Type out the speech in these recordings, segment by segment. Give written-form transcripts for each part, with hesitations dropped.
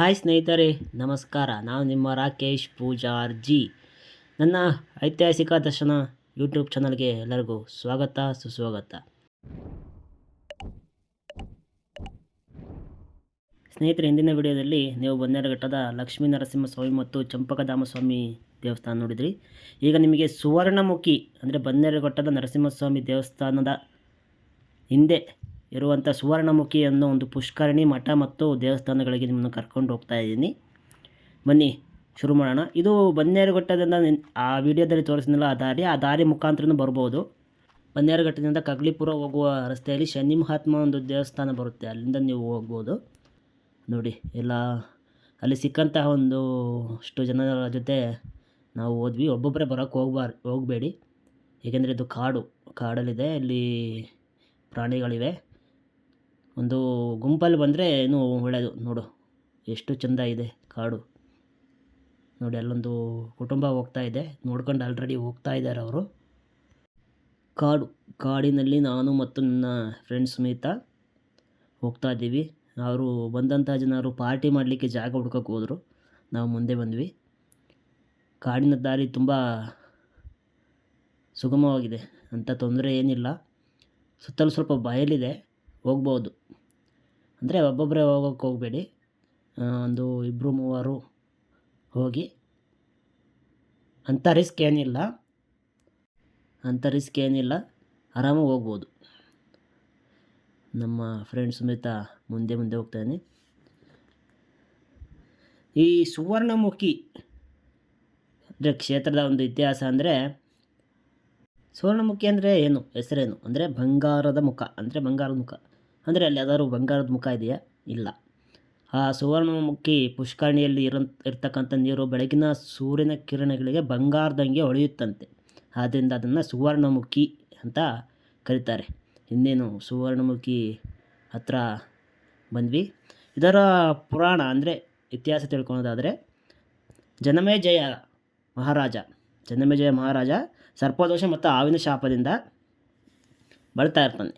Hi ಸ್ನೇಹಿತರೆ, ನಮಸ್ಕಾರ. ನಾನು ನಿಮ್ಮ ರಾಕೇಶ್ ಪೂಜಾರ್ಜಿ. ನನ್ನ ಐತಿಹಾಸಿಕ ದರ್ಶನ ಯೂಟ್ಯೂಬ್ ಚಾನಲ್ಗೆ ಎಲ್ಲರಿಗೂ ಸ್ವಾಗತ, ಸುಸ್ವಾಗತ. ಸ್ನೇಹಿತರೆ, ಇಂದಿನ ವಿಡಿಯೋದಲ್ಲಿ ನೀವು ಬನ್ನೇರುಘಟ್ಟದ ಲಕ್ಷ್ಮೀ ನರಸಿಂಹಸ್ವಾಮಿ ಮತ್ತು ಚಂಪಕಧಾಮ ಸ್ವಾಮಿ ದೇವಸ್ಥಾನ ನೋಡಿದ್ರಿ. ಈಗ ನಿಮಗೆ ಸುವರ್ಣಮುಖಿ ಅಂದರೆ ಬನ್ನೇರುಘಟ್ಟದ ನರಸಿಂಹಸ್ವಾಮಿ ದೇವಸ್ಥಾನದ ಹಿಂದೆ ಇರುವಂಥ ಸುವರ್ಣಮುಖಿ ಅನ್ನೋ ಒಂದು ಪುಷ್ಕರಣಿ ಮಠ ಮತ್ತು ದೇವಸ್ಥಾನಗಳಿಗೆ ನಿಮ್ಮನ್ನು ಕರ್ಕೊಂಡು ಹೋಗ್ತಾ ಇದ್ದೀನಿ. ಬನ್ನಿ ಶುರು ಮಾಡೋಣ. ಇದು ಬನ್ನೇರುಘಟ್ಟದಿಂದ ಆ ವಿಡಿಯೋದಲ್ಲಿ ತೋರಿಸಿದ್ನಲ್ಲ ಆ ದಾರಿ ಮುಖಾಂತರನೂ ಬರ್ಬೋದು. ಬನ್ನೇರುಘಟ್ಟದಿಂದ ಕಗ್ಲಿಪುರ ಹೋಗುವ ರಸ್ತೆಯಲ್ಲಿ ಶನಿ ಮಹಾತ್ಮ ಒಂದು ದೇವಸ್ಥಾನ ಬರುತ್ತೆ, ಅಲ್ಲಿಂದ ನೀವು ಹೋಗ್ಬೋದು. ನೋಡಿ, ಎಲ್ಲ ಅಲ್ಲಿ ಸಿಕ್ಕಂತಹ ಅಷ್ಟು ಜನರ ಜೊತೆ ನಾವು ಹೋದ್ವಿ. ಒಬ್ಬೊಬ್ಬರೇ ಬರೋಕ್ಕೆ ಹೋಗಬೇಡಿ, ಏಕೆಂದರೆ ಇದು ಕಾಡಲ್ಲಿದೆ, ಇಲ್ಲಿ ಪ್ರಾಣಿಗಳಿವೆ. ಒಂದು ಗುಂಪಲ್ಲಿ ಬಂದರೆ ಇನ್ನೂ ಒಳ್ಳೆಯದು. ನೋಡು ಎಷ್ಟು ಚೆಂದ ಇದೆ ಕಾಡು. ನೋಡಿ, ಅಲ್ಲೊಂದು ಕುಟುಂಬ ಹೋಗ್ತಾ ಇದೆ, ನೋಡ್ಕೊಂಡು ಆಲ್ರೆಡಿ ಹೋಗ್ತಾ ಇದ್ದಾರೆ ಅವರು. ಕಾಡಿನಲ್ಲಿ ನಾನು ಮತ್ತು ನನ್ನ ಫ್ರೆಂಡ್ಸ್ ಸಮೇತ ಹೋಗ್ತಾ ಇದ್ದೀವಿ. ಅವರು ಬಂದಂಥ ಜನರು ಪಾರ್ಟಿ ಮಾಡಲಿಕ್ಕೆ ಜಾಗ ಹುಡ್ಕೋಕ್ಕೆ ಹೋದರು, ನಾವು ಮುಂದೆ ಬಂದ್ವಿ. ಕಾಡಿನ ದಾರಿ ತುಂಬ ಸುಗಮವಾಗಿದೆ, ಅಂಥ ತೊಂದರೆ ಏನಿಲ್ಲ. ಸುತ್ತಲೂ ಸ್ವಲ್ಪ ಬಯಲಿದೆ, ಹೋಗ್ಬೋದು. ಅಂದರೆ ಒಬ್ಬೊಬ್ಬರೇ ಹೋಗೋಕ್ಕೆ ಹೋಗಬೇಡಿ, ಒಂದು 2-3 ಹೋಗಿ. ಅಂಥ ರಿಸ್ಕ್ ಏನಿಲ್ಲ, ಆರಾಮಾಗಿ ಹೋಗ್ಬೋದು. ನಮ್ಮ ಫ್ರೆಂಡ್ಸ್ ಸಮೇತ ಮುಂದೆ ಹೋಗ್ತಾನೆ. ಈ ಸುವರ್ಣಮುಖಿ ಅಂದರೆ ಕ್ಷೇತ್ರದ ಒಂದು ಇತಿಹಾಸ ಅಂದರೆ, ಸುವರ್ಣಮುಖಿ ಅಂದರೆ ಏನು, ಹೆಸರೇನು ಅಂದರೆ ಬಂಗಾರದ ಮುಖ ಅಂದರೆ ಅಲ್ಲಿ ಯಾವ್ದಾದ್ರು ಬಂಗಾರದ ಮುಖ ಇದೆಯಾ? ಇಲ್ಲ. ಆ ಸುವರ್ಣಮುಖಿ ಪುಷ್ಕರಣಿಯಲ್ಲಿ ಇರ್ತಕ್ಕಂಥ ನೀರು ಬೆಳಗಿನ ಸೂರ್ಯನ ಕಿರಣಗಳಿಗೆ ಬಂಗಾರದಂಗೆ ಹೊಳೆಯುತ್ತಂತೆ. ಆದ್ದರಿಂದ ಅದನ್ನು ಸುವರ್ಣಮುಖಿ ಅಂತ ಕರೀತಾರೆ. ಇನ್ನೇನು ಈ ಹತ್ರ ಬಂದ್ವಿ. ಇದರ ಪುರಾಣ ಅಂದರೆ ಇತಿಹಾಸ ತಿಳ್ಕೊಳೋದಾದರೆ, ಜನಮೇಜಯ ಮಹಾರಾಜ ಸರ್ಪದೋಷ ಮತ್ತು ಹಾವಿನ ಶಾಪದಿಂದ ಬಳಲ್ತಾ ಇರ್ತಾನೆ.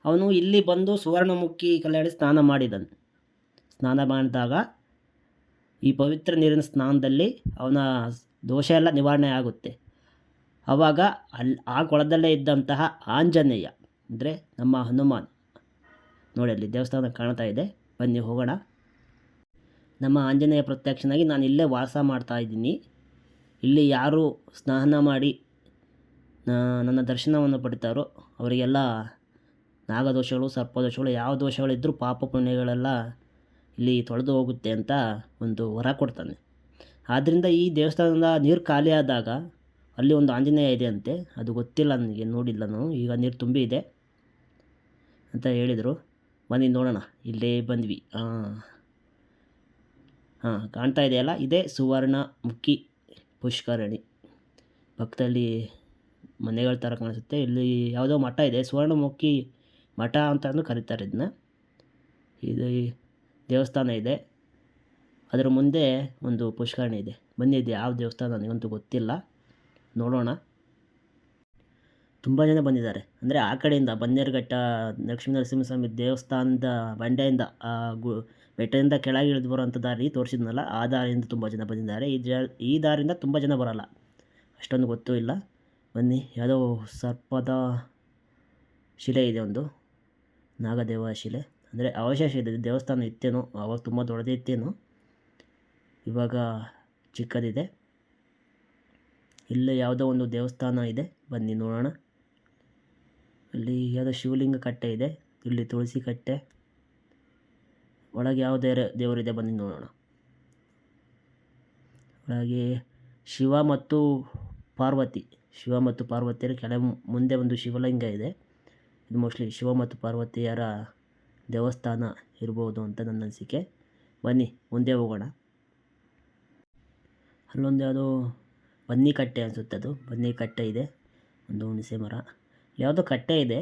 ಅವನು ಇಲ್ಲಿ ಬಂದು ಸುವರ್ಣಮುಖಿ ಕಲ್ಯಾಣಿ ಸ್ನಾನ ಮಾಡಿದಾಗ ಈ ಪವಿತ್ರ ನೀರಿನ ಸ್ನಾನದಲ್ಲಿ ಅವನ ದೋಷ ಎಲ್ಲ ನಿವಾರಣೆ ಆಗುತ್ತೆ. ಆವಾಗ ಆ ಕೊಳದಲ್ಲೇ ಇದ್ದಂತಹ ಆಂಜನೇಯ ಅಂದರೆ ನಮ್ಮ ಹನುಮಾನ್, ನೋಡಿ ಅಲ್ಲಿ ದೇವಸ್ಥಾನ ಕಾಣ್ತಾ ಇದೆ, ಬನ್ನಿ ಹೋಗೋಣ. ನಮ್ಮ ಆಂಜನೇಯ ಪ್ರತ್ಯಕ್ಷನಾಗಿ ನಾನು ಇಲ್ಲೇ ವಾಸ ಮಾಡ್ತಾ ಇದ್ದೀನಿ. ಇಲ್ಲಿ ಯಾರು ಸ್ನಾನ ಮಾಡಿ ನನ್ನ ದರ್ಶನವನ್ನು ಪಡಿತಾರೋ ಅವರಿಗೆಲ್ಲ ನಾಗದೋಷಗಳು, ಸರ್ಪದೋಷಗಳು, ಯಾವ ದೋಷಗಳಿದ್ದರೂ ಪಾಪ ಪುಣ್ಯಗಳೆಲ್ಲ ಇಲ್ಲಿ ತೊಳೆದು ಹೋಗುತ್ತೆ ಅಂತ ಒಂದು ವರ ಕೊಡ್ತಾನೆ. ಆದ್ದರಿಂದ ಈ ದೇವಸ್ಥಾನದ ನೀರು ಖಾಲಿ ಆದಾಗ ಅಲ್ಲಿ ಒಂದು ಆಂಜನೇಯ ಇದೆ ಅಂತೆ, ಅದು ಗೊತ್ತಿಲ್ಲ ನನಗೆ, ನೋಡಿಲ್ಲ ನಾನು. ಈಗ ನೀರು ತುಂಬಿ ಇದೆ ಅಂತ ಹೇಳಿದರು. ಬನ್ನಿ ನೋಡೋಣ. ಇಲ್ಲೇ ಬಂದ್ವಿ. ಕಾಣ್ತಾ ಇದೆಯಲ್ಲ, ಇದೇ ಸುವರ್ಣಮುಖಿ ಪುಷ್ಕರಣಿ. ಪಕ್ಕದಲ್ಲಿ ಮನೆಗಳ ಥರ ಕಾಣಿಸುತ್ತೆ. ಇಲ್ಲಿ ಯಾವುದೋ ಮಠ ಇದೆ, ಸುವರ್ಣಮುಖಿ ಮಠ ಅಂತಲೂ ಕರೀತಾರೆ ಇದನ್ನ. ಇದು ದೇವಸ್ಥಾನ ಇದೆ, ಅದರ ಮುಂದೆ ಒಂದು ಪುಷ್ಕರಣಿ ಇದೆ. ಬನ್ನಿ, ಇದು ಯಾವ ದೇವಸ್ಥಾನ ನನಗಂತೂ ಗೊತ್ತಿಲ್ಲ, ನೋಡೋಣ. ತುಂಬ ಜನ ಬಂದಿದ್ದಾರೆ. ಅಂದರೆ ಆ ಕಡೆಯಿಂದ ಬನ್ನೇರುಘಟ್ಟ ಲಕ್ಷ್ಮೀ ನರಸಿಂಹಸ್ವಾಮಿ ದೇವಸ್ಥಾನದ ಬಂಡೆಯಿಂದ ಬೆಟ್ಟದಿಂದ ಕೆಳಗೆ ಇಳಿದು ಬರುವಂಥ ದಾರಿ ತೋರಿಸಿದ್ನಲ್ಲ, ಆ ದಾರಿಯಿಂದ ತುಂಬ ಜನ ಬಂದಿದ್ದಾರೆ. ಈ ದಾರಿಯಿಂದ ತುಂಬ ಜನ ಬರೋಲ್ಲ, ಅಷ್ಟೊಂದು ಗೊತ್ತೂ ಇಲ್ಲ. ಬನ್ನಿ. ಯಾವುದೋ ಸರ್ಪದ ಶಿಲೆ ಇದೆ, ಒಂದು ನಾಗದೇವ ಶಿಲೆ. ಅಂದರೆ ಅವಶೇಷ ಇದೆ, ದೇವಸ್ಥಾನ ಇತ್ತೇನೋ, ಆವಾಗ ತುಂಬ ದೊಡ್ಡದಿತ್ತೇನೋ, ಇವಾಗ ಚಿಕ್ಕದಿದೆ. ಇಲ್ಲೇ ಯಾವುದೋ ಒಂದು ದೇವಸ್ಥಾನ ಇದೆ, ಬನ್ನಿ ನೋಡೋಣ. ಅಲ್ಲಿ ಯಾವುದೋ ಶಿವಲಿಂಗ ಕಟ್ಟೆ ಇದೆ, ಇಲ್ಲಿ ತುಳಸಿ ಕಟ್ಟೆ. ಒಳಗೆ ಯಾವ ದೇವರಿದೆ, ಬನ್ನಿ ನೋಡೋಣ. ಒಳಗೆ ಶಿವ ಮತ್ತು ಪಾರ್ವತಿಯರ ಮುಂದೆ ಒಂದು ಶಿವಲಿಂಗ ಇದೆ. ಇದು ಮೋಸ್ಟ್ಲಿ ಶಿವ ಮತ್ತು ಪಾರ್ವತಿಯರ ದೇವಸ್ಥಾನ ಇರ್ಬೋದು ಅಂತ ನನ್ನ ಅನಿಸಿಕೆ. ಬನ್ನಿ ಮುಂದೆ ಹೋಗೋಣ. ಅಲ್ಲೊಂದು ಯಾವುದೋ ಬನ್ನಿ ಕಟ್ಟೆ ಅನಿಸುತ್ತೆ, ಅದು ಬನ್ನಿ ಕಟ್ಟೆ ಇದೆ, ಒಂದು ಹುಣಸೆ ಮರ, ಯಾವುದೋ ಕಟ್ಟೆ ಇದೆ.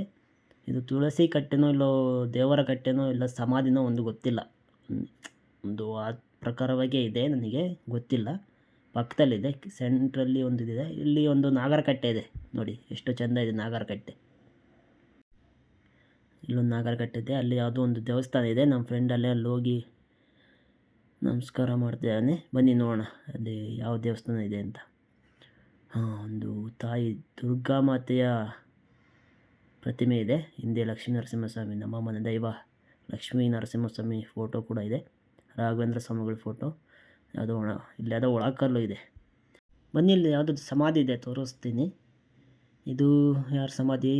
ಇದು ತುಳಸಿ ಕಟ್ಟೆನೋ ಇಲ್ಲೋ ದೇವರ ಕಟ್ಟೆನೋ ಇಲ್ಲ ಸಮಾಧಿನೋ ಒಂದು ಗೊತ್ತಿಲ್ಲ, ಒಂದು ಆ ಪ್ರಕಾರವಾಗೇ ಇದೆ, ನನಗೆ ಗೊತ್ತಿಲ್ಲ. ಪಕ್ಕದಲ್ಲಿದೆ, ಸೆಂಟ್ರಲ್ಲಿ ಒಂದು ಇದೆ. ಇಲ್ಲಿ ಒಂದು ನಾಗರ ಕಟ್ಟೆ ಇದೆ, ನೋಡಿ ಎಷ್ಟು ಚೆಂದ ಇದೆ ನಾಗರ ಕಟ್ಟೆ. ಇಲ್ಲೊಂದು ನಾಗರ ಕಟ್ಟೆ ಇದೆ, ಅಲ್ಲಿ ಯಾವುದೋ ಒಂದು ದೇವಸ್ಥಾನ ಇದೆ. ನಮ್ಮ ಫ್ರೆಂಡ್ ಅಲ್ಲಿ ಹೋಗಿ ನಮಸ್ಕಾರ ಮಾಡ್ತಿದ್ದಾನೆ. ಬನ್ನಿ ನೋಡೋಣ ಅಲ್ಲಿ ಯಾವ ದೇವಸ್ಥಾನ ಇದೆ ಅಂತ. ಒಂದು ತಾಯಿ ದುರ್ಗಾ ಮಾತೆಯ ಪ್ರತಿಮೆ ಇದೆ. ಹಿಂದೆ ಲಕ್ಷ್ಮೀ ನರಸಿಂಹಸ್ವಾಮಿ, ನಮ್ಮ ಮನೆ ದೈವ ಲಕ್ಷ್ಮೀ ನರಸಿಂಹಸ್ವಾಮಿ ಫೋಟೋ ಕೂಡ ಇದೆ. ರಾಘವೇಂದ್ರ ಸ್ವಾಮಿಗಳ ಫೋಟೋ. ಇಲ್ಲಿ ಯಾವುದೋ ಒಳಕಲ್ಲು ಇದೆ. ಬನ್ನಿ, ಇಲ್ಲಿ ಯಾವುದೋ ಸಮಾಧಿ ಇದೆ, ತೋರಿಸ್ತೀನಿ. ಇದು ಯಾರ ಸಮಾಧಿ?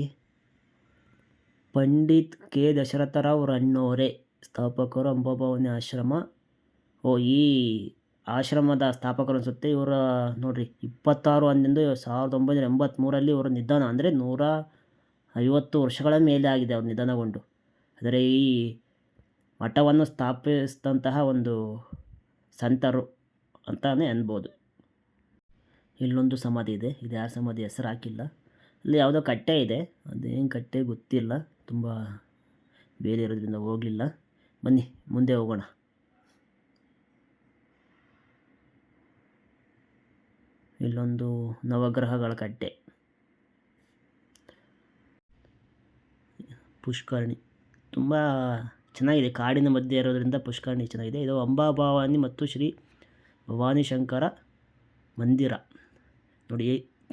ಪಂಡಿತ್ ಕೆ ದಶರಥರಾವ್ ರನ್ನೋರೆ, ಸ್ಥಾಪಕರು, ಅಂಬಾಭವಾನಿ ಆಶ್ರಮ. ಈ ಆಶ್ರಮದ ಸ್ಥಾಪಕರು ಅನಿಸುತ್ತೆ. ಇವರ ನೋಡ್ರಿ 26/11/1983 ಇವರ ನಿಧನ. ಅಂದರೆ 150 ವರ್ಷಗಳ ಮೇಲೆ ಆಗಿದೆ ಅವ್ರು ನಿಧನಗೊಂಡು. ಆದರೆ ಈ ಮಠವನ್ನು ಸ್ಥಾಪಿಸಿದಂತಹ ಒಂದು ಸಂತರು ಅಂತಾನೆ ಅನ್ಬೋದು. ಇಲ್ಲೊಂದು ಸಮಾಧಿ ಇದೆ. ಇದು ಯಾರ ಸಮಾಧಿ ಹೆಸರು ಹಾಕಿಲ್ಲ. ಇಲ್ಲಿ ಯಾವುದೋ ಕಟ್ಟೆ ಇದೆ, ಅದೇನು ಕಟ್ಟೆ ಗೊತ್ತಿಲ್ಲ, ತುಂಬ ಬೇರೆ ಇರೋದ್ರಿಂದ ಹೋಗಲಿಲ್ಲ. ಬನ್ನಿ ಮುಂದೆ ಹೋಗೋಣ. ಇಲ್ಲೊಂದು ನವಗ್ರಹಗಳ ಕಟ್ಟೆ. ಪುಷ್ಕರಣಿ ತುಂಬ ಚೆನ್ನಾಗಿದೆ, ಕಾಡಿನ ಮಧ್ಯೆ ಇರೋದ್ರಿಂದ ಪುಷ್ಕರಣಿ ಚೆನ್ನಾಗಿದೆ. ಇದು ಅಂಬಾಭವಾನಿ ಮತ್ತು ಶ್ರೀ ಭವಾನಿ ಶಂಕರ ಮಂದಿರ. ನೋಡಿ,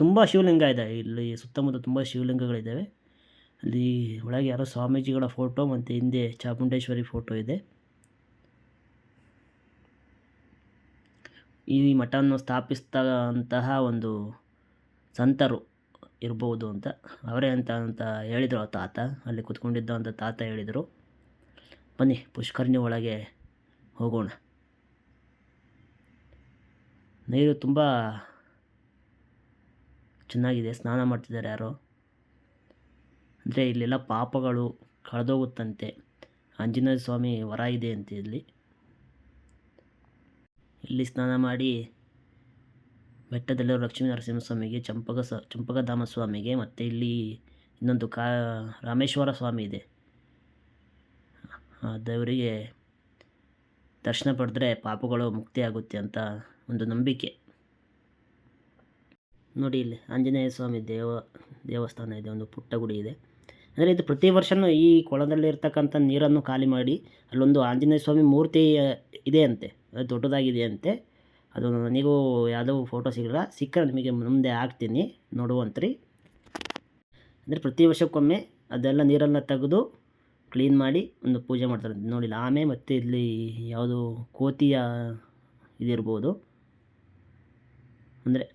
ತುಂಬ ಶಿವಲಿಂಗ ಇದೆ ಇಲ್ಲಿ ಸುತ್ತಮುತ್ತ, ತುಂಬ ಶಿವಲಿಂಗಗಳಿದ್ದಾವೆ. ಅಲ್ಲಿ ಒಳಗೆ ಯಾರೋ ಸ್ವಾಮೀಜಿಗಳ ಫೋಟೋ ಮತ್ತು ಹಿಂದೆ ಚಾಮುಂಡೇಶ್ವರಿ ಫೋಟೋ ಇದೆ. ಈ ಮಠವನ್ನು ಸ್ಥಾಪಿಸಿದಂತಹ ಒಂದು ಸಂತರು ಇರ್ಬೋದು ಅಂತ, ಅವರೇ ಅಂತ ಹೇಳಿದರು ಆ ತಾತ. ಅಲ್ಲಿ ಕೂತ್ಕೊಂಡಿದ್ದಂಥ ತಾತ ಹೇಳಿದರು. ಬನ್ನಿ ಪುಷ್ಕರಣಿ ಒಳಗೆ ಹೋಗೋಣ. ನೀರು ತುಂಬ ಚೆನ್ನಾಗಿದೆ. ಸ್ನಾನ ಮಾಡ್ತಿದ್ದಾರೆ ಯಾರೋ. ಅಂದರೆ ಇಲ್ಲೆಲ್ಲ ಪಾಪಗಳು ಕಳೆದೋಗುತ್ತಂತೆ. ಆಂಜನೇಯ ಸ್ವಾಮಿ ವರ ಇದೆ ಅಂತೆ ಇಲ್ಲಿ ಸ್ನಾನ ಮಾಡಿ ಬೆಟ್ಟದಲ್ಲಿರೋ ಲಕ್ಷ್ಮೀ ನರಸಿಂಹಸ್ವಾಮಿಗೆ, ಚಂಪಕಧಾಮ ಸ್ವಾಮಿಗೆ, ಮತ್ತು ಇಲ್ಲಿ ಇನ್ನೊಂದು ರಾಮೇಶ್ವರ ಸ್ವಾಮಿ ಇದೆ, ಆ ದೇವರಿಗೆ ದರ್ಶನ ಪಡೆದ್ರೆ ಪಾಪಗಳು ಮುಕ್ತಿ ಆಗುತ್ತೆ ಅಂತ ಒಂದು ನಂಬಿಕೆ. ನೋಡಿ, ಇಲ್ಲಿ ಆಂಜನೇಯ ಸ್ವಾಮಿ ದೇವಸ್ಥಾನ ಇದೆ, ಒಂದು ಪುಟ್ಟ ಗುಡಿ ಇದೆ. ಅಂದರೆ ಇದು ಪ್ರತಿ ವರ್ಷವೂ ಈ ಕೊಳದಲ್ಲಿ ಇರ್ತಕ್ಕಂಥ ನೀರನ್ನು ಖಾಲಿ ಮಾಡಿ ಅಲ್ಲೊಂದು ಆಂಜನೇಯ ಸ್ವಾಮಿ ಮೂರ್ತಿ ಇದೆ ಅಂತೆ, ಅದು ದೊಡ್ಡದಾಗಿದೆ ಅಂತೆ. ಅದು ನನಗೂ ಯಾವುದೋ ಫೋಟೋ ಸಿಗಲ್ಲ, ಸಿಕ್ಕರೆ ನಿಮಗೆ ಮುಂದೆ ಹಾಕ್ತೀನಿ, ನೋಡುವಂತ್ರಿ. ಅಂದರೆ ಪ್ರತಿ ವರ್ಷಕ್ಕೊಮ್ಮೆ ಅದೆಲ್ಲ ನೀರೆಲ್ಲ ತೆಗೆದು ಕ್ಲೀನ್ ಮಾಡಿ ಒಂದು ಪೂಜೆ ಮಾಡ್ತಾರೆ. ನೋಡಿ, ಆಮೆ ಮತ್ತು ಇಲ್ಲಿ ಯಾವುದು ಕೋತಿಯ ಇದಿರ್ಬೋದು. ಅಂದರೆ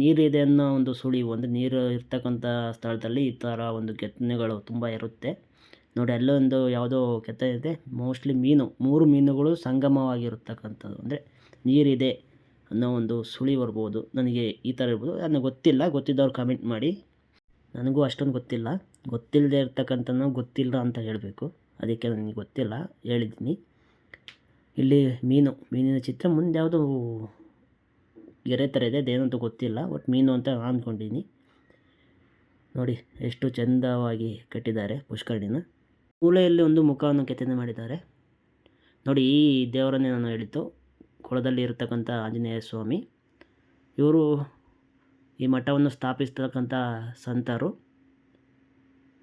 ನೀರಿದೆ ಅನ್ನೋ ಒಂದು ಸುಳಿವು, ಅಂದರೆ ನೀರು ಇರ್ತಕ್ಕಂಥ ಸ್ಥಳದಲ್ಲಿ ಈ ಥರ ಒಂದು ಕೆತ್ತನೆಗಳು ತುಂಬ ಇರುತ್ತೆ. ನೋಡಿ, ಅಲ್ಲೊಂದು ಯಾವುದೋ ಕೆತ್ತನೆ ಇದೆ, ಮೋಸ್ಟ್ಲಿ ಮೀನು, 3 ಮೀನುಗಳು ಸಂಗಮವಾಗಿರ್ತಕ್ಕಂಥದ್ದು. ಅಂದರೆ ನೀರಿದೆ ಅನ್ನೋ ಒಂದು ಸುಳಿ ಬರ್ಬೋದು. ನನಗೆ ಈ ಥರ ಇರ್ಬೋದು, ನನಗೆ ಗೊತ್ತಿಲ್ಲ. ಗೊತ್ತಿದ್ದವ್ರು ಕಮೆಂಟ್ ಮಾಡಿ. ನನಗೂ ಅಷ್ಟೊಂದು ಗೊತ್ತಿಲ್ಲ. ಗೊತ್ತಿಲ್ಲದೆ ಇರ್ತಕ್ಕಂಥ ಗೊತ್ತಿಲ್ಲ ಅಂತ ಹೇಳಬೇಕು, ಅದಕ್ಕೆ ನನಗೆ ಗೊತ್ತಿಲ್ಲ, ಹೇಳಿದ್ದೀನಿ. ಇಲ್ಲಿ ಮೀನಿನ ಚಿತ್ರ, ಮುಂದೆ ಯಾವುದೋ ಗೆರೆ ಥರ ಇದೆ, ಅದೇನಂತೂ ಗೊತ್ತಿಲ್ಲ, ಬಟ್ ಮೀನು ಅಂತ ಅಂದ್ಕೊಂಡಿದ್ದೀನಿ. ನೋಡಿ ಎಷ್ಟು ಚೆಂದವಾಗಿ ಕಟ್ಟಿದ್ದಾರೆ ಪುಷ್ಕರಣಿನ. ಮೂಲೆಯಲ್ಲಿ ಒಂದು ಮುಖವನ್ನು ಕೆತ್ತನೆ ಮಾಡಿದ್ದಾರೆ. ನೋಡಿ, ಈ ದೇವರನ್ನೇ ನಾನು ಹೇಳಿದ್ದು, ಕೊಳದಲ್ಲಿ ಇರತಕ್ಕಂಥ ಆಂಜನೇಯ ಸ್ವಾಮಿ. ಇವರು ಈ ಮಠವನ್ನು ಸ್ಥಾಪಿಸ್ತಕ್ಕಂಥ ಸಂತರು.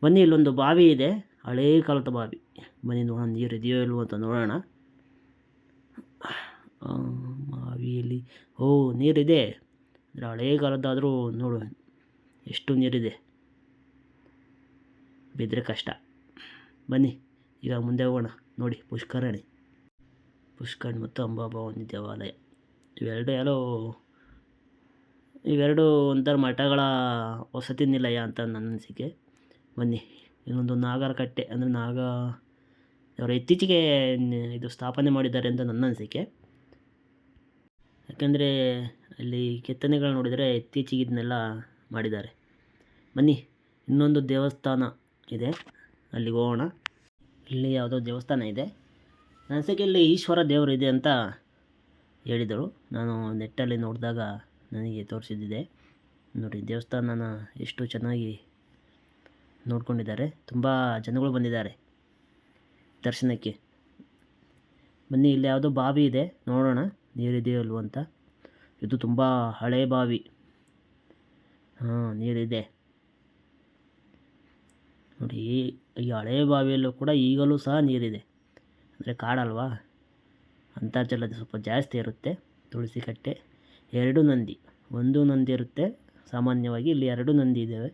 ಬನ್ನಿ, ಇಲ್ಲೊಂದು ಬಾವಿ ಇದೆ, ಹಳೇ ಕಾಲದ ಬಾವಿ. ಬನ್ನಿ ನೋಡೋಣ, ನೀರು ಇದೆಯೋ ಇಲ್ವೋ ಅಂತ ನೋಡೋಣ. ಬಾವಿಯಲ್ಲಿ ನೀರಿದೆ, ಅಂದರೆ ಹಳೇ ಕಾಲದ್ದಾದರೂ ನೋಡು ಎಷ್ಟು ನೀರಿದೆ, ಬಿದ್ದರೆ ಕಷ್ಟ. ಬನ್ನಿ ಈಗ ಮುಂದೆ ಹೋಗೋಣ. ನೋಡಿ, ಪುಷ್ಕರಣಿ ಮತ್ತು ಅಂಬಾಭವಾನಿ ದೇವಾಲಯ, ಇವೆರಡು ಒಂಥರ ಮಠಗಳ ವಸತಿ ನಿಲಯ ಅಂತ ನನ್ನ ಅನಿಸಿಕೆ. ಬನ್ನಿ, ಇನ್ನೊಂದು ನಾಗರ ಕಟ್ಟೆ, ಅಂದರೆ ಅವರು ಇತ್ತೀಚೆಗೆ ಇದು ಸ್ಥಾಪನೆ ಮಾಡಿದ್ದಾರೆ ಅಂತ ನನ್ನ ಅನಿಸಿಕೆ. ಯಾಕೆಂದರೆ ಅಲ್ಲಿ ಕೆತ್ತನೆಗಳು ನೋಡಿದರೆ ಇತ್ತೀಚೆಗೆ ಇದನ್ನೆಲ್ಲ ಮಾಡಿದ್ದಾರೆ. ಬನ್ನಿ, ಇನ್ನೊಂದು ದೇವಸ್ಥಾನ ಇದೆ, ಅಲ್ಲಿಗೆ ಹೋಗೋಣ. ಇಲ್ಲಿ ಯಾವುದೋ ದೇವಸ್ಥಾನ ಇದೆ, ನನ್ನ ಅನಿಸಿಕೆ ಇಲ್ಲಿ ಈಶ್ವರ ದೇವರು ಇದೆ ಅಂತ ಹೇಳಿದರು. ನಾನು ನೆಟ್ಟಲ್ಲಿ ನೋಡಿದಾಗ ನನಗೆ ತೋರಿಸಿದ್ದಿದೆ. ನೋಡಿ, ದೇವಸ್ಥಾನನ ಎಷ್ಟು ಚೆನ್ನಾಗಿ ನೋಡ್ಕೊಂಡಿದ್ದಾರೆ. ತುಂಬ ಜನಗಳು ಬಂದಿದ್ದಾರೆ ದರ್ಶನಕ್ಕೆ. ಬನ್ನಿ, ಇಲ್ಲಿ ಯಾವುದೋ ಬಾವಿ ಇದೆ, ನೋಡೋಣ ನೀರಿದೆಯೋ ಅಲ್ವೋ ಅಂತ. ಇದು ತುಂಬ ಹಳೆ ಬಾವಿ. ನೀರಿದೆ ನೋಡಿ. ಈ ಹಳೆ ಬಾವಿಯಲ್ಲೂ ಕೂಡ ಈಗಲೂ ಸಹ ನೀರಿದೆ. ಅಂದರೆ ಕಾಡಲ್ವಾ, ಅಂತರ್ಜಲ ಸ್ವಲ್ಪ ಜಾಸ್ತಿ ಇರುತ್ತೆ. ತುಳಸಿ ಕಟ್ಟೆ 2 ನಂದಿ, 1 ನಂದಿ ಇರುತ್ತೆ ಸಾಮಾನ್ಯವಾಗಿ. ಇಲ್ಲಿ 2 ನಂದಿ ಇದ್ದಾವೆ,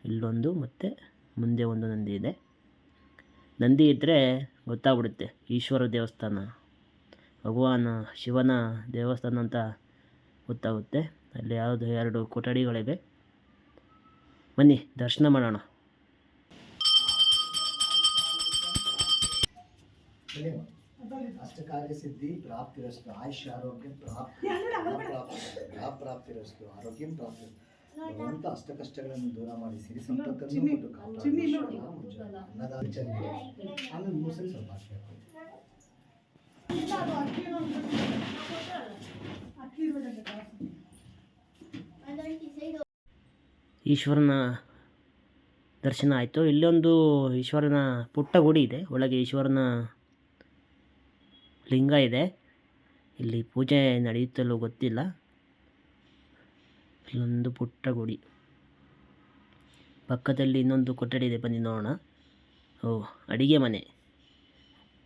ಇಲ್ಲೊಂದು ಮತ್ತು ಮುಂದೆ 1 ನಂದಿ ಇದೆ. ನಂದಿ ಇದ್ದರೆ ಗೊತ್ತಾಗ್ಬಿಡುತ್ತೆ ಈಶ್ವರ ದೇವಸ್ಥಾನ, ಭಗವಾನ ಶಿವನ ದೇವಸ್ಥಾನ ಅಂತ ಗೊತ್ತಾಗುತ್ತೆ. ಅಲ್ಲಿ ಯಾವುದು 2 ಕೊಠಡಿಗಳಿವೆ. ಬನ್ನಿ ದರ್ಶನ ಮಾಡೋಣ. ಅಷ್ಟಕಾರ್ಯ ಸಿದ್ಧಿ ಪ್ರಾಪ್ತಿರಸ್ತು, ಆಯುಷ್ಯ ಆರೋಗ್ಯ ಪ್ರಾಪ್ತಿರಸ್ತು, ಆರೋಗ್ಯ ಪ್ರಾಪ್ತಿ. ಭಗವಂತ ಅಷ್ಟ ಕಷ್ಟಗಳನ್ನು ದೂರ ಮಾಡಿ ಸಿರಿ ಸಂಪತ್ತನ್ನು ಕೊಟ್ಟು ಅನ್ನದಾನ ಆಮೇಲೆ ಮೂಸಲಿ ಸ್ವಲ್ಪ ಹಾಕಬೇಕು. ಈಶ್ವರನ ದರ್ಶನ ಆಯಿತು. ಇಲ್ಲೊಂದು ಈಶ್ವರನ ಪುಟ್ಟ ಗುಡಿ ಇದೆ, ಒಳಗೆ ಈಶ್ವರನ ಲಿಂಗ ಇದೆ. ಇಲ್ಲಿ ಪೂಜೆ ನಡೆಯುತ್ತಲೋ ಗೊತ್ತಿಲ್ಲ. ಇಲ್ಲೊಂದು ಪುಟ್ಟ ಗುಡಿ, ಪಕ್ಕದಲ್ಲಿ ಇನ್ನೊಂದು ಕೊಠಡಿ ಇದೆ, ಬನ್ನಿ ನೋಡೋಣ. ಅಡಿಗೆ ಮನೆ,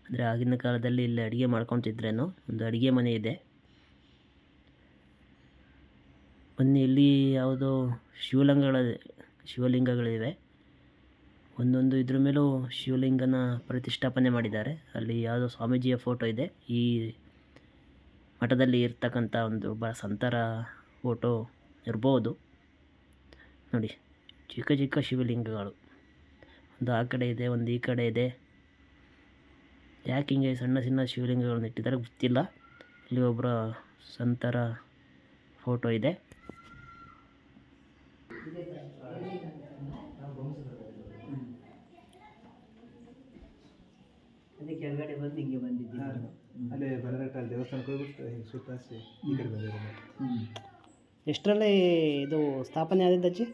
ಅಂದರೆ ಆಗಿನ ಕಾಲದಲ್ಲಿ ಇಲ್ಲಿ ಅಡುಗೆ ಮಾಡ್ಕೊತಿದ್ರೇನೋ. ಒಂದು ಅಡುಗೆ ಮನೆ ಇದೆ. ಬನ್ನಿ, ಇಲ್ಲಿ ಯಾವುದೋ ಶಿವಲಿಂಗಗಳಿವೆ. ಒಂದೊಂದು ಇದ್ರ ಮೇಲೂ ಶಿವಲಿಂಗನ ಪ್ರತಿಷ್ಠಾಪನೆ ಮಾಡಿದ್ದಾರೆ. ಅಲ್ಲಿ ಯಾವುದೋ ಸ್ವಾಮೀಜಿಯ ಫೋಟೋ ಇದೆ. ಈ ಮಠದಲ್ಲಿ ಇರ್ತಕ್ಕಂಥ ಒಂದು ಸಂತರ ಫೋಟೋ ಇರ್ಬೋದು. ನೋಡಿ, ಚಿಕ್ಕ ಚಿಕ್ಕ ಶಿವಲಿಂಗಗಳು, ಒಂದು ಆ ಕಡೆ ಇದೆ, ಒಂದು ಈ ಕಡೆ ಇದೆ. ಯಾಕೆ ಹಿಂಗೆ ಸಣ್ಣ ಸಣ್ಣ ಶಿವಲಿಂಗಗಳನ್ನು ಇಟ್ಟಿದ್ದಾರೆ ಗೊತ್ತಿಲ್ಲ. ಇಲ್ಲಿ ಒಬ್ಬರ ಸಂತರ ಫೋಟೋ ಇದೆ. ಅದೇ ಕೆಳಗಡೆ ಬಂದು ಹಿಂಗೆ ಬಂದಿದ್ದೀನಿ. ಅಲ್ಲೇ ಬನಘಟ್ಟ ದೇವಸ್ಥಾನಕ್ಕೆ ಹೋಗ್ಬಿಟ್ಟು ಸುತ್ತಾಸಿ ಈ ಕಡೆ ಬಂದಿರೋದು. ಎಷ್ಟರಲ್ಲಿ ಇದು ಸ್ಥಾಪನೆ ಆದಿದ್ದು ಅಜ್ಜಿ?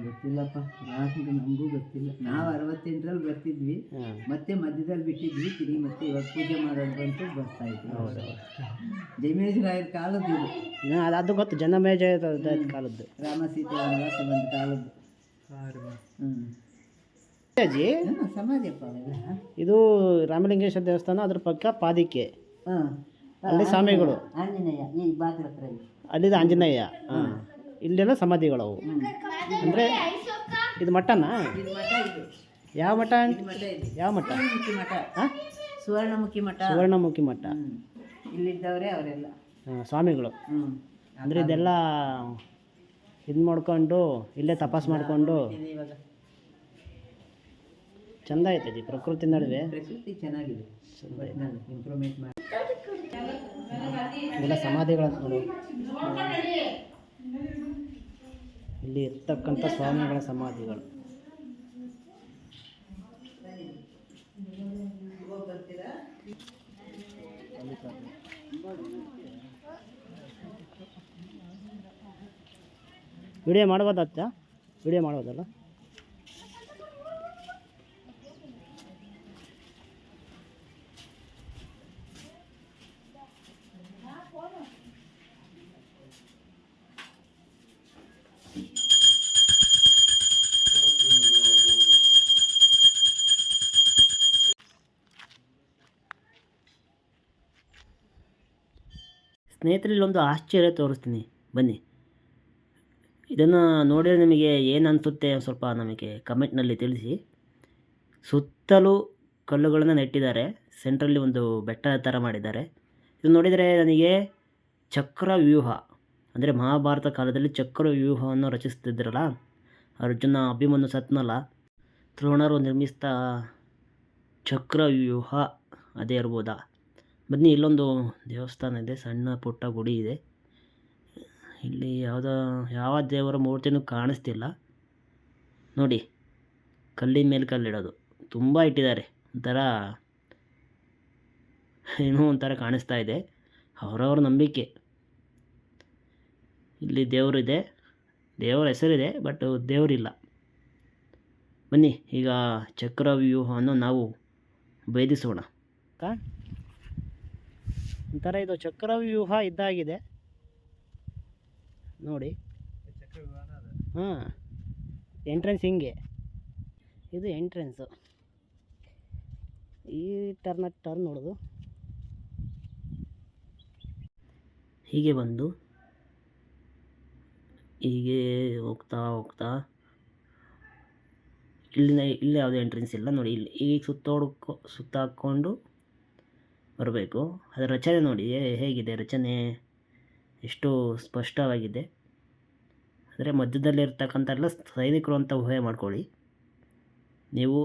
ಗೊತ್ತಿಲ್ಲಪ್ಪ, ನಮಗೂ ಗೊತ್ತಿಲ್ಲ. ನಾವು 68ರಲ್ಲಿ ಬರ್ತಿದ್ವಿ, ಮತ್ತೆ ಮಧ್ಯದಲ್ಲಿ ಬಿಟ್ಟಿದ್ವಿ. ತಿರುಗಿ ಮತ್ತೆ ಇವಾಗ ಪೂಜೆ ಮಾಡೋದು ಬಂತು, ಬರ್ತಾ ಇದ್ವಿ. ಜಯಮೇಜರಾಯರ ಕಾಲದ್ದು ಇದು. ಅದು ಗೊತ್ತು, ಜನಮೇಜಯ ಕಾಲದ್ದು, ರಾಮ ಸೀತೆ ವನವಾಸ ಬಂದ ಕಾಲದ್ದು. ಅಜ್ಜಿ ಸಮಾಧಿಯಪ್ಪ ಅವೆಲ್ಲ. ಇದು ರಾಮಲಿಂಗೇಶ್ವರ ದೇವಸ್ಥಾನ, ಅದ್ರ ಪಕ್ಕ ಪಾದಿಕೆ, ಅಲ್ಲಿ ಸ್ವಾಮಿಗಳು. ಆಂಜನೇಯ ಈ ಬಾಗಿಲ ಹತ್ರ ಇದೆ, ಅಲ್ಲಿದೆ ಆಂಜನೇಯ. ಇಲ್ಲೆಲ್ಲ ಸಮಾಧಿಗಳವು. ಅಂದರೆ ಇದು ಮಠನಾ? ಇದು ಮಠ. ಇದು ಯಾವ ಮಠ? ಮಠ ಇದೆ. ಯಾವ ಮಠ? ಮಠ. ಸುವರ್ಣಮುಖಿ ಮಠ. ಸುವರ್ಣಮುಖಿ ಮಠ. ಇಲ್ಲಿದ್ದವರೇ ಅವರೆಲ್ಲ ಸ್ವಾಮಿಗಳು. ಅಂದರೆ ಇದೆಲ್ಲ ಇದು ಮಾಡ್ಕೊಂಡು ಇಲ್ಲೇ ತಪಾಸ್ ಮಾಡಿಕೊಂಡು ಇವಾಗ ಚೆಂದ ಐತೆ ಜಿ. ಪ್ರಕೃತಿ ನಡುವೆ ಪ್ರಕೃತಿ ಚೆನ್ನಾಗಿದೆ, ಇಂಪ್ರೂವ್ಮೆಂಟ್ ಮಾಡಿ. ಎಲ್ಲ ಸಮಾಧಿಗಳಂತ ನೋಡು, ಇಲ್ಲಿ ಇರ್ತಕ್ಕಂಥ ಸ್ವಾಮಿಗಳ ಸಮಾಧಿಗಳು. ವಿಡಿಯೋ ಮಾಡ್ಬೋದಚ್ಚ? ವಿಡಿಯೋ ಮಾಡ್ಬೋದಲ್ಲ? ಸ್ನೇಹಿತರೆ, ಇಲ್ಲೊಂದು ಆಶ್ಚರ್ಯ ತೋರಿಸ್ತೀನಿ, ಬನ್ನಿ. ಇದನ್ನು ನೋಡಿದರೆ ನಿಮಗೆ ಏನು ಅನಿಸುತ್ತೆ ಸ್ವಲ್ಪ ನಮಗೆ ಕಮೆಂಟ್ನಲ್ಲಿ ತಿಳಿಸಿ. ಸುತ್ತಲೂ ಕಲ್ಲುಗಳನ್ನು ನೆಟ್ಟಿದ್ದಾರೆ, ಸೆಂಟ್ರಲ್ಲಿ ಒಂದು ಬೆಟ್ಟ ಥರ ಮಾಡಿದ್ದಾರೆ. ಇದು ನೋಡಿದರೆ ನನಗೆ ಚಕ್ರವ್ಯೂಹ, ಅಂದರೆ ಮಹಾಭಾರತ ಕಾಲದಲ್ಲಿ ಚಕ್ರವ್ಯೂಹವನ್ನು ರಚಿಸ್ತಿದ್ರಲ್ಲ, ಅರ್ಜುನ ಅಭಿಮನ್ಯು ಸತ್ನಲ್ಲ, ದ್ರೋಣರು ನಿರ್ಮಿಸಿದ ಚಕ್ರವ್ಯೂಹ ಅದೇ ಇರ್ಬೋದಾ? ಬನ್ನಿ, ಇಲ್ಲೊಂದು ದೇವಸ್ಥಾನ ಇದೆ, ಸಣ್ಣ ಪುಟ್ಟ ಗುಡಿ ಇದೆ. ಇಲ್ಲಿ ಯಾವ ದೇವರ ಮೂರ್ತಿನೂ ಕಾಣಿಸ್ತಿಲ್ಲ. ನೋಡಿ, ಕಲ್ಲಿನ ಮೇಲೆ ಕಲ್ಲಿಡೋದು ತುಂಬ ಇಟ್ಟಿದ್ದಾರೆ. ಒಂಥರ ಏನೋ ಒಂಥರ ಕಾಣಿಸ್ತಾ ಇದೆ. ಅವರವ್ರ ನಂಬಿಕೆ. ಇಲ್ಲಿ ದೇವರಿದೆ, ದೇವರ ಹೆಸರಿದೆ, ಬಟ್ ದೇವರಿಲ್ಲ. ಬನ್ನಿ, ಈಗ ಚಕ್ರವ್ಯೂಹವನ್ನು ನಾವು ಭೇದಿಸೋಣ. ಒಂಥರ ಇದು ಚಕ್ರವ್ಯೂಹ ಇದ್ದಾಗಿದೆ ನೋಡಿ. ಹಾಂ, ಎಂಟ್ರೆನ್ಸ್ ಹಿಂಗೆ, ಇದು ಎಂಟ್ರೆನ್ಸು. ಈ ಟರ್ನ್ ನೋಡೋದು. ಹೀಗೆ ಬಂದು ಹೀಗೆ ಹೋಗ್ತಾ ಹೋಗ್ತಾ ಇಲ್ಲಿ ಯಾವುದೇ ಎಂಟ್ರೆನ್ಸ್ ಇಲ್ಲ ನೋಡಿ. ಇಲ್ಲಿ ಈಗ ಸುತ್ತ ಹಾಕ್ಕೊಂಡು ಬರಬೇಕು. ಅದರ ರಚನೆ ನೋಡಿ ಹೇಗಿದೆ, ರಚನೆ ಎಷ್ಟು ಸ್ಪಷ್ಟವಾಗಿದೆ. ಅಂದರೆ ಮಧ್ಯದಲ್ಲಿರ್ತಕ್ಕಂಥ ಎಲ್ಲ ಸೈನಿಕರು ಅಂತ ಊಹೆ ಮಾಡ್ಕೊಳ್ಳಿ ನೀವು.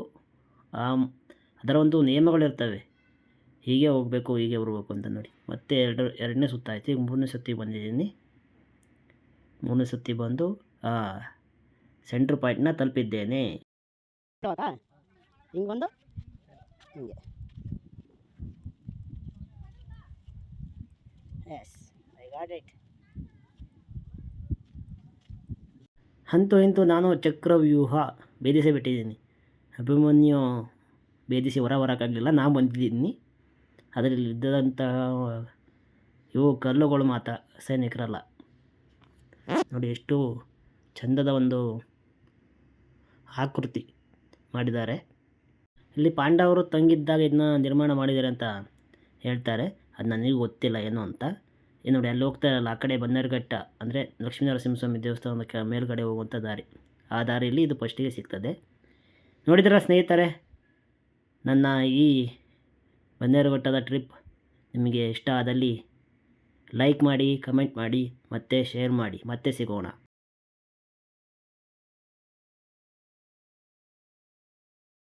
ಅದರ ಒಂದು ನಿಯಮಗಳಿರ್ತವೆ, ಹೀಗೆ ಹೋಗಬೇಕು ಹೀಗೆ ಬರಬೇಕು ಅಂತ ನೋಡಿ. ಮತ್ತೆ ಎರಡನೇ ಸುತ್ತ ಆಯ್ತು. ಈಗ ಮೂರನೇ ಸುತ್ತಿ ಬಂದಿದ್ದೀನಿ. ಮೂರನೇ ಸುತ್ತಿ ಬಂದು ಸೆಂಟ್ರ್ ಪಾಯಿಂಟ್ನ ತಲುಪಿದ್ದೇನೆ. ಹಿಂಗೆ ಬಂದು ಹಿಂಗೆ ಎಸ್ ಐ ಗಾಟ್ ಇಟ್. ಅಂತೂ ನಾನು ಚಕ್ರವ್ಯೂಹ ಭೇದಿಸೇ ಬಿಟ್ಟಿದ್ದೀನಿ. ಅಭಿಮನ್ಯು ಭೇದಿಸಿ ಹೊರಕ್ಕಾಗಲಿಲ್ಲ, ನಾನು ಬಂದಿದ್ದೀನಿ. ಅದರಲ್ಲಿ ಇದ್ದಂತಹ ಇವು ಕಲ್ಲುಗಳು ಮಾತ್ರ ಸೈನಿಕರಲ್ಲ. ನೋಡಿ ಎಷ್ಟು ಚಂದದ ಒಂದು ಆಕೃತಿ ಮಾಡಿದ್ದಾರೆ. ಇಲ್ಲಿ ಪಾಂಡವರು ತಂಗಿದ್ದಾಗ ಇದನ್ನ ನಿರ್ಮಾಣ ಮಾಡಿದ್ದಾರೆ ಅಂತ ಹೇಳ್ತಾರೆ. ಅದು ನನಗೆ ಗೊತ್ತಿಲ್ಲ ಏನು ಅಂತ. ನೋಡಿ ಅಲ್ಲಿ ಹೋಗ್ತಾ ಇರಲ್ಲ, ಆ ಕಡೆ ಬನ್ನೇರುಘಟ್ಟ ಅಂದರೆ ಲಕ್ಷ್ಮೀನರಸಿಂಹಸ್ವಾಮಿ ದೇವಸ್ಥಾನದ ಮೇಲ್ಗಡೆ ಹೋಗುವಂಥ ದಾರಿ. ಆ ದಾರಿಯಲ್ಲಿ ಇದು ಫಸ್ಟಿಗೆ ಸಿಗ್ತದೆ. ನೋಡಿದ್ರೆ ಸ್ನೇಹಿತರೆ, ನನ್ನ ಈ ಬನ್ನೇರುಘಟ್ಟದ ಟ್ರಿಪ್ ನಿಮಗೆ ಇಷ್ಟ ಆದಲ್ಲಿ ಲೈಕ್ ಮಾಡಿ, ಕಮೆಂಟ್ ಮಾಡಿ, ಮತ್ತು ಶೇರ್ ಮಾಡಿ. ಮತ್ತೆ ಸಿಗೋಣ.